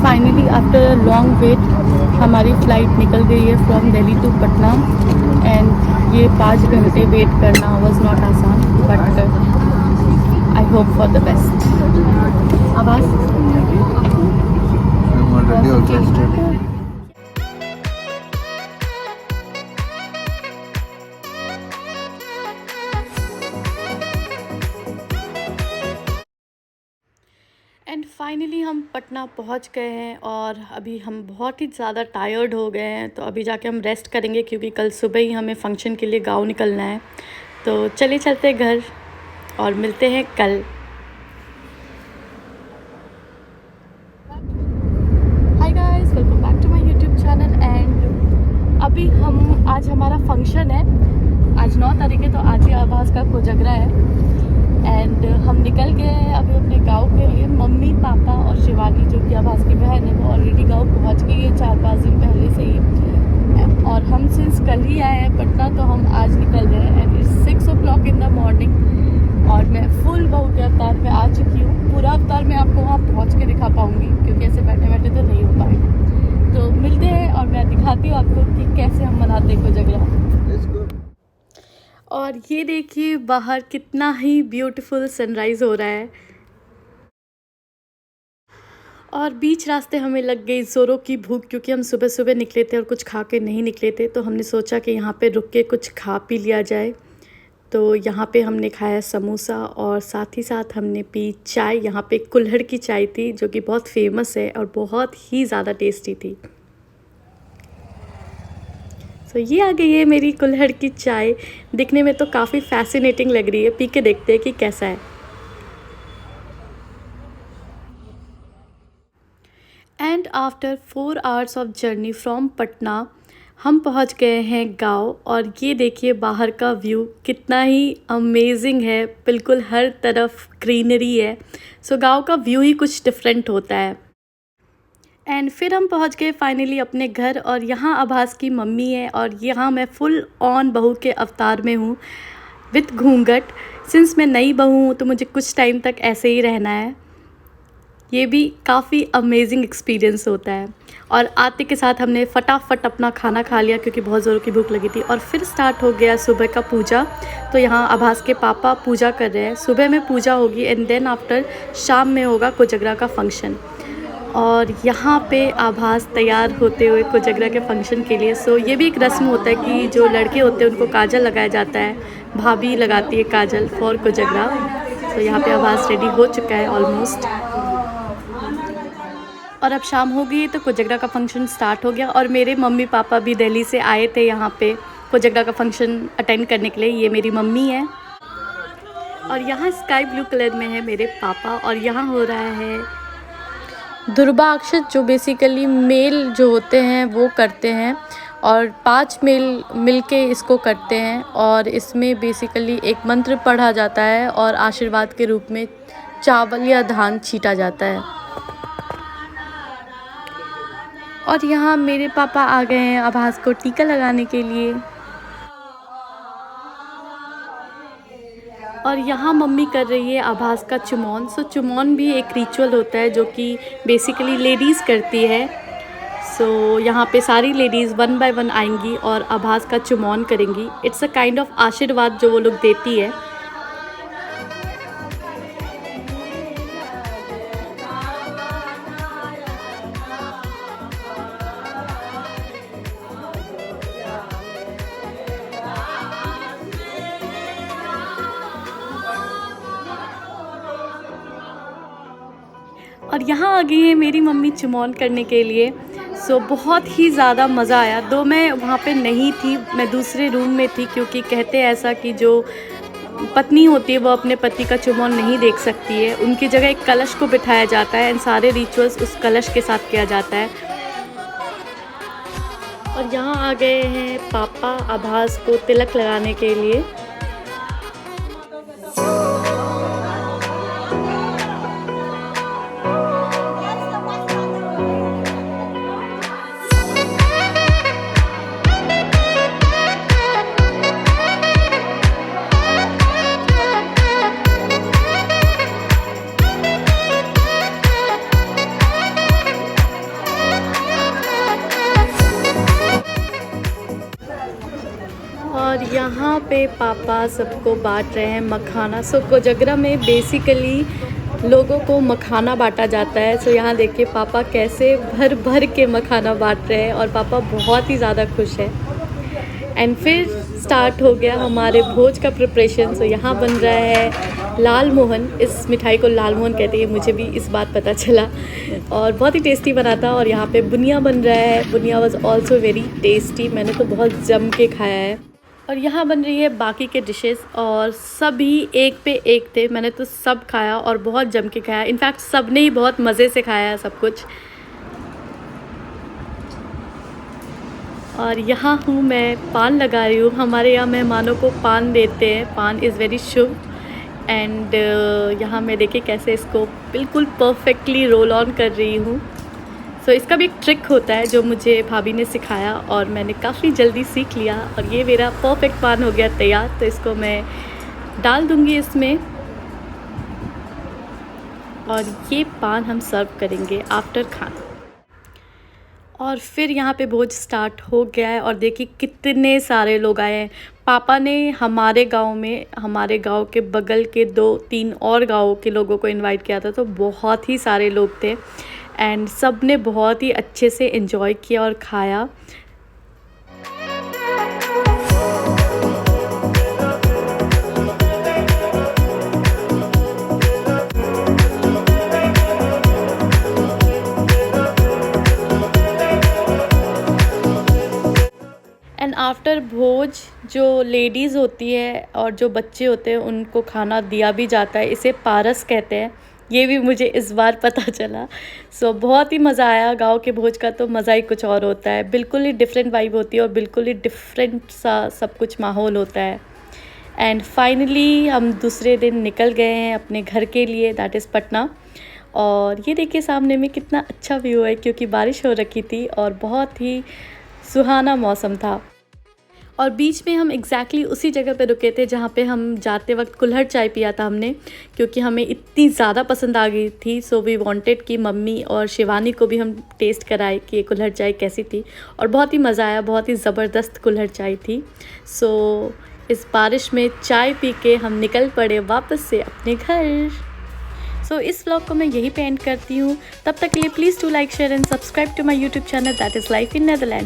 Finally after a long wait हमारी flight निकल गई है from Delhi to Patna. And ये 5 घंटे वेट करना वॉज नॉट आसान, but I hope for the best. आवाज़ एंड फाइनली हम पटना पहुंच गए हैं और अभी हम बहुत ही ज़्यादा टायर्ड हो गए हैं, तो अभी जाके हम रेस्ट करेंगे क्योंकि कल सुबह ही हमें फंक्शन के लिए गाँव निकलना है। तो चले चलते घर और मिलते हैं कल। Hi guys, welcome back to my YouTube channel. And अभी हम आज हमारा फंक्शन है, आज 9 तारीख है, तो आज ही आभास का कोजगरा है। एंड हम निकल गए हैं अभी अपने गांव के लिए। मम्मी, पापा और शिवानी जो कि आभास की बहन है वो ऑलरेडी गांव पहुंच गई है 4-5 दिन पहले से ही। और हम सिंस कल ही आए हैं पटना, तो हम आज निकल रहे हैं। And it's 6 o'clock in the morning और मैं फुल बहू के अवतार में आ चुकी हूँ। पूरा अवतार मैं आपको वहाँ पहुँच के दिखा पाऊँगी क्योंकि ऐसे बैठे बैठे तो नहीं हो पाएगा। तो मिलते हैं और मैं दिखाती हूँ आपको कि कैसे हम मनाते हैं कोजगरा। और ये देखिए बाहर कितना ही ब्यूटीफुल सनराइज़ हो रहा है। और बीच रास्ते हमें लग गई ज़ोरों की भूख क्योंकि हम सुबह सुबह निकले थे और कुछ खा के नहीं निकले थे, तो हमने सोचा कि यहाँ पे रुक के कुछ खा पी लिया जाए। तो यहाँ पे हमने खाया समोसा और साथ ही साथ हमने पी चाय। यहाँ पे कुल्हड़ की चाय थी जो कि बहुत फेमस है और बहुत ही ज़्यादा टेस्टी थी। तो ये आ गई है मेरी कुल्हड़ की चाय। दिखने में तो काफ़ी फैसिनेटिंग लग रही है, पी के देखते हैं कि कैसा है। And after 4 hours of journey from Patna हम पहुंच गए हैं गांव। और ये देखिए बाहर का व्यू कितना ही अमेजिंग है, बिल्कुल हर तरफ ग्रीनरी है। सो गांव का व्यू ही कुछ डिफरेंट होता है। एंड फिर हम पहुंच गए फाइनली अपने घर और यहाँ आभास की मम्मी है और यहाँ मैं फुल ऑन बहू के अवतार में हूँ विथ घूंघट। सिंस मैं नई बहू हूँ तो मुझे कुछ टाइम तक ऐसे ही रहना है। ये भी काफ़ी अमेजिंग एक्सपीरियंस होता है। और आते के साथ हमने फटाफट अपना खाना खा लिया क्योंकि बहुत ज़ोरों की भूख लगी थी। और फिर स्टार्ट हो गया सुबह का पूजा। तो यहाँ आभास के पापा पूजा कर रहे हैं। सुबह में पूजा होगी एंड देन आफ्टर शाम में होगा कोजगरा का फंक्शन। और यहाँ पे आभास तैयार होते हुए कोजगरा के फंक्शन के लिए। सो ये भी एक रस्म होता है कि जो लड़के होते हैं उनको काजल लगाया जाता है, भाभी लगाती है काजल फॉर कोजगरा। तो यहाँ पे आभास रेडी हो चुका है ऑलमोस्ट। और अब शाम हो गई तो कोजगरा का फंक्शन स्टार्ट हो गया। और मेरे मम्मी पापा भी दिल्ली से आए थे यहाँ पे कोजगरा का फंक्शन अटेंड करने के लिए। ये मेरी मम्मी है और यहाँ स्काई ब्लू कलर में है मेरे पापा। और यहाँ हो रहा है दुर्बा अक्षत, जो बेसिकली मेल जो होते हैं वो करते हैं और 5 मेल मिलके इसको करते हैं। और इसमें बेसिकली एक मंत्र पढ़ा जाता है और आशीर्वाद के रूप में चावल या धान छीटा जाता है। और यहाँ मेरे पापा आ गए हैं आभास को टीका लगाने के लिए। और यहाँ मम्मी कर रही है आभास का चुमौन। सो चुमौन भी एक रिचुअल होता है जो कि बेसिकली लेडीज़ करती है। सो यहाँ पे सारी लेडीज़ 1 by 1 आएंगी और आभास का चुमौन करेंगी। इट्स अ काइंड ऑफ आशीर्वाद जो वो लोग देती है। और यहाँ आ गई है मेरी मम्मी चुमौन करने के लिए। सो बहुत ही ज़्यादा मज़ा आया। दो मैं वहाँ पे नहीं थी, मैं दूसरे रूम में थी क्योंकि कहते हैं ऐसा कि जो पत्नी होती है वो अपने पति का चुमौन नहीं देख सकती है। उनकी जगह एक कलश को बिठाया जाता है एंड सारे रिचुअल्स उस कलश के साथ किया जाता है। और यहाँ आ गए हैं पापा आभास को तिलक लगाने के लिए। और यहाँ पे पापा सबको बांट रहे हैं मखाना। सो कोजगरा में बेसिकली लोगों को मखाना बांटा जाता है। सो यहाँ देखिए पापा कैसे भर भर के मखाना बांट रहे हैं और पापा बहुत ही ज़्यादा खुश है। एंड फिर स्टार्ट हो गया हमारे भोज का प्रिपरेशन। सो यहाँ बन रहा है लाल मोहन। इस मिठाई को लाल मोहन कहते हैं, मुझे भी इस बात पता चला और बहुत ही टेस्टी बना था। और यहाँ पे बुनिया बन रहा है। बुनिया वाज आल्सो वेरी टेस्टी, मैंने तो बहुत जम के खाया है। और यहाँ बन रही है बाकी के डिशेस और सभी एक पे एक थे। मैंने तो सब खाया और बहुत जम के खाया। इनफैक्ट सब ने ही बहुत मज़े से खाया है सब कुछ। और यहाँ हूँ मैं, पान लगा रही हूँ। हमारे यहाँ मेहमानों को पान देते हैं, पान इज़ वेरी शुभ। एंड यहाँ मैं देखिए कैसे इसको बिल्कुल परफेक्टली रोल ऑन कर रही हूँ। सो इसका भी एक ट्रिक होता है जो मुझे भाभी ने सिखाया और मैंने काफ़ी जल्दी सीख लिया। और ये मेरा परफेक्ट पान हो गया तैयार। तो इसको मैं डाल दूँगी इसमें और ये पान हम सर्व करेंगे आफ्टर खाना। और फिर यहाँ पे भोज स्टार्ट हो गया है और देखिए कितने सारे लोग आए हैं। पापा ने हमारे गांव के बगल के 2-3 और गाँव के लोगों को इनवाइट किया था, तो बहुत ही सारे लोग थे एंड सब ने बहुत ही अच्छे से एंजॉय किया और खाया। एंड आफ्टर भोज जो लेडीज़ होती है और जो बच्चे होते हैं उनको खाना दिया भी जाता है। इसे पारस कहते हैं, ये भी मुझे इस बार पता चला। सो बहुत ही मज़ा आया। गांव के भोज का तो मज़ा ही कुछ और होता है, बिल्कुल ही डिफरेंट वाइब होती है और बिल्कुल ही डिफरेंट सा सब कुछ माहौल होता है। एंड फाइनली हम दूसरे दिन निकल गए हैं अपने घर के लिए, दैट इज़ पटना। और ये देखिए सामने में कितना अच्छा व्यू है क्योंकि बारिश हो रखी थी और बहुत ही सुहाना मौसम था। और बीच में हम एग्जैक्टली उसी जगह पे रुके थे जहाँ पे हम जाते वक्त कुल्हड़ चाय पिया था हमने, क्योंकि हमें इतनी ज़्यादा पसंद आ गई थी। सो वी वांटेड कि मम्मी और शिवानी को भी हम टेस्ट कराए कि ये कुल्हड़ चाय कैसी थी। और बहुत ही मज़ा आया, बहुत ही ज़बरदस्त कुल्हड़ चाय थी। सो इस बारिश में चाय पी के हम निकल पड़े वापस से अपने घर। सो इस व्लॉग को मैं यहीं पे एंड करती हूँ। तब तक के लिए please do like, share and subscribe to my YouTube channel that is life in Netherlands.